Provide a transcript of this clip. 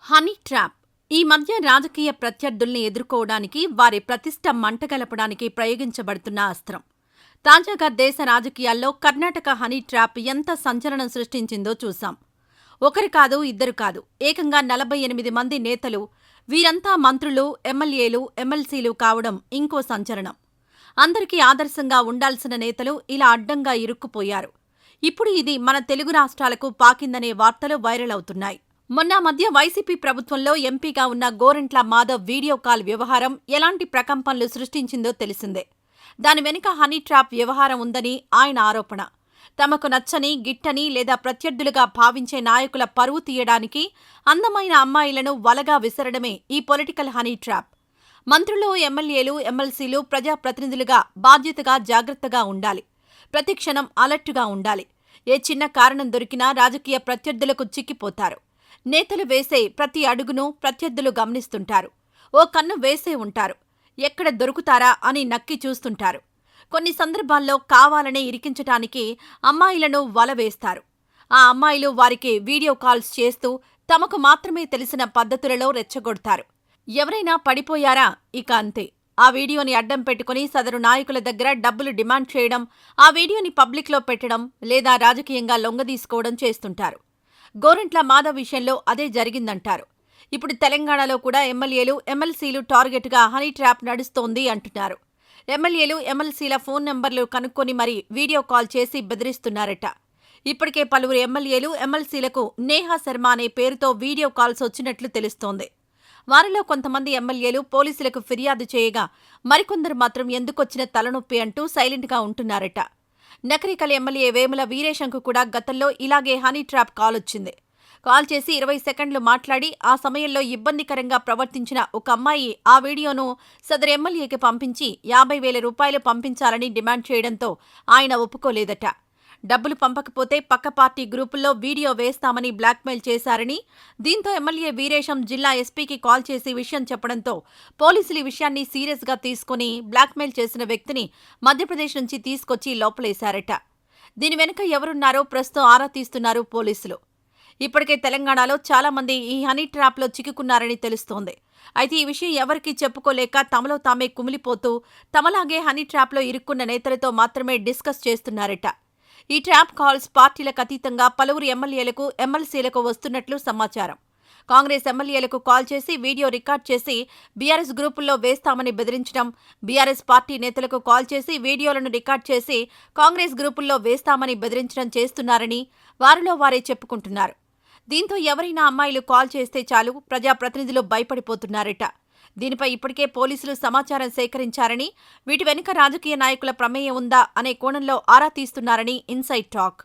Honey trap ఈ మధ్య రాజకీయ ప్రత్యర్థుల్ని ఎదుర్కోవడానికి, వారి ప్రతిష్ఠ మంటగలపడానికి ప్రయోగించబడుతున్న అస్త్రం. తాజాగా దేశ రాజకీయాల్లో కర్ణాటక హనీ ట్రాప్ ఎంత సంచలనం సృష్టించిందో చూశాం. ఒకరు కాదు, ఇద్దరు కాదు, ఏకంగా 48 మంది నేతలు, వీరంతా మంత్రులు, ఎమ్మెల్యేలు, ఎమ్మెల్సీలు కావడం ఇంకో సంచలనం. అందరికీ ఆదర్శంగా ఉండాల్సిన నేతలు ఇలా అడ్డంగా ఇరుక్కుపోయారు. ఇప్పుడు ఇది మన తెలుగు రాష్ట్రాలకు పాకిందనే వార్తలు వైరల్ అవుతున్నాయి. మొన్న మధ్య వైసీపీ ప్రభుత్వంలో ఎంపీగా ఉన్న గోరంట్ల మాధవ్ వీడియో కాల్ వ్యవహారం ఎలాంటి ప్రకంపనలు సృష్టించిందో తెలిసిందే. దాని వెనుక హనీ ట్రాప్ వ్యవహారం ఉందని ఆయన ఆరోపణ. తమకు నచ్చని, గిట్టని లేదా ప్రత్యర్థులుగా భావించే నాయకుల పరువు తీయడానికి అందమైన అమ్మాయిలను వలగా విసరడమే ఈ పొలిటికల్ హనీ ట్రాప్. మంత్రులు, ఎమ్మెల్యేలు, ఎమ్మెల్సీలు ప్రజాప్రతినిధులుగా బాధ్యతగా, జాగ్రత్తగా ఉండాలి. ప్రతిక్షణం అలర్టుగా ఉండాలి. ఏ చిన్న కారణం దొరికినా రాజకీయ ప్రత్యర్థులకు చిక్కిపోతారు. నేతలు వేసే ప్రతి అడుగును ప్రత్యర్థులు గమనిస్తుంటారు. ఓ కన్ను వేసే ఉంటారు. ఎక్కడ దొరుకుతారా అని నక్కి చూస్తుంటారు. కొన్ని సందర్భాల్లో కావాలనే ఇరికించటానికి అమ్మాయిలను వల వేస్తారు. ఆ అమ్మాయిలు వారికి వీడియో కాల్స్ చేస్తూ తమకు మాత్రమే తెలిసిన పద్ధతులలో రెచ్చగొడతారు. ఎవరైనా పడిపోయారా, ఇక అంతే. ఆ వీడియోని అడ్డం పెట్టుకుని సదరు నాయకుల దగ్గర డబ్బులు డిమాండ్ చేయడం, ఆ వీడియోని పబ్లిక్లో పెట్టడం లేదా రాజకీయంగా లొంగదీసుకోవడం చేస్తుంటారు. గోరంట్ల మాధవ్ విషయంలో అదే జరిగిందంటారు. ఇప్పుడు తెలంగాణలో కూడా ఎమ్మెల్యేలు, ఎమ్మెల్సీలు టార్గెట్గా హనీ ట్రాప్ నడుస్తోంది అంటున్నారు. ఎమ్మెల్యేలు, ఎమ్మెల్సీల ఫోన్ నెంబర్లు కనుక్కొని మరీ వీడియో కాల్ చేసి బెదిరిస్తున్నారట. ఇప్పటికే పలువురు ఎమ్మెల్యేలు, ఎమ్మెల్సీలకు నేహా శర్మ అనే పేరుతో వీడియో కాల్స్ వచ్చినట్లు తెలుస్తోంది. వారిలో కొంతమంది ఎమ్మెల్యేలు పోలీసులకు ఫిర్యాదు చేయగా, మరికొందరు మాత్రం ఎందుకొచ్చిన తలనొప్పి అంటూ సైలెంట్గా ఉంటున్నారట. నకరికల్ ఎమ్మెల్యే వేముల వీరేశంకు కూడా గతంలో ఇలాగే హనీ ట్రాప్ కాల్ వచ్చింది. కాల్ చేసి 20 సెకండ్లు మాట్లాడి ఆ సమయంలో ఇబ్బందికరంగా ప్రవర్తించిన ఒక అమ్మాయి ఆ వీడియోను సదరు ఎమ్మెల్యేకి పంపించి 50,000 రూపాయలు పంపించాలని డిమాండ్ చేయడంతో ఆయన ఒప్పుకోలేదట. డబ్బులు పంపకపోతే పక్క పార్టీ గ్రూపుల్లో వీడియో వేస్తామని బ్లాక్మెయిల్ చేశారని, దీంతో ఎమ్మెల్యే వీరేశం జిల్లా ఎస్పీకి కాల్ చేసి విషయం చెప్పడంతో పోలీసులు ఈ విషయాన్ని సీరియస్గా తీసుకుని బ్లాక్మెయిల్ చేసిన వ్యక్తిని మధ్యప్రదేశ్ నుంచి తీసుకొచ్చి లోపలేశారట. దీని వెనుక ఎవరున్నారో ప్రస్తుతం ఆరా తీస్తున్నారు పోలీసులు. ఇప్పటికే తెలంగాణలో చాలా మంది ఈ హనీ ట్రాప్లో చిక్కుకున్నారని తెలుస్తోంది. అయితే ఈ విషయం ఎవరికీ చెప్పుకోలేక తమలో తామే కుమిలిపోతూ తమలాగే హనీ ట్రాప్లో ఇరుక్కున్న నేతలతో మాత్రమే డిస్కస్ చేస్తున్నారట. ఈ ట్రాప్ కాల్స్ పార్టీలకు అతీతంగా పలువురు ఎమ్మెల్యేలకు, ఎమ్మెల్సీలకు వస్తున్నట్లు సమాచారం. కాంగ్రెస్ ఎమ్మెల్యేలకు కాల్ చేసి వీడియో రికార్డ్ చేసి బీఆర్ఎస్ గ్రూపుల్లో వేస్తామని బెదిరించడం, బీఆర్ఎస్ పార్టీ నేతలకు కాల్ చేసి వీడియోలను రికార్డ్ చేసి కాంగ్రెస్ గ్రూపుల్లో వేస్తామని బెదిరించడం చేస్తున్నారని వారిలో వారే చెప్పుకుంటున్నారు. దీంతో ఎవరైనా అమ్మాయిలు కాల్ చేస్తే చాలు ప్రజాప్రతినిధులు భయపడిపోతున్నారట. దీనిపై ఇప్పటికే పోలీసులు సమాచారం సేకరించారని, వీటి వెనుక రాజకీయ నాయకుల ప్రమేయం ఉందా అనే కోణంలో ఆరా తీస్తున్నారని ఇన్సైడ్ టాక్.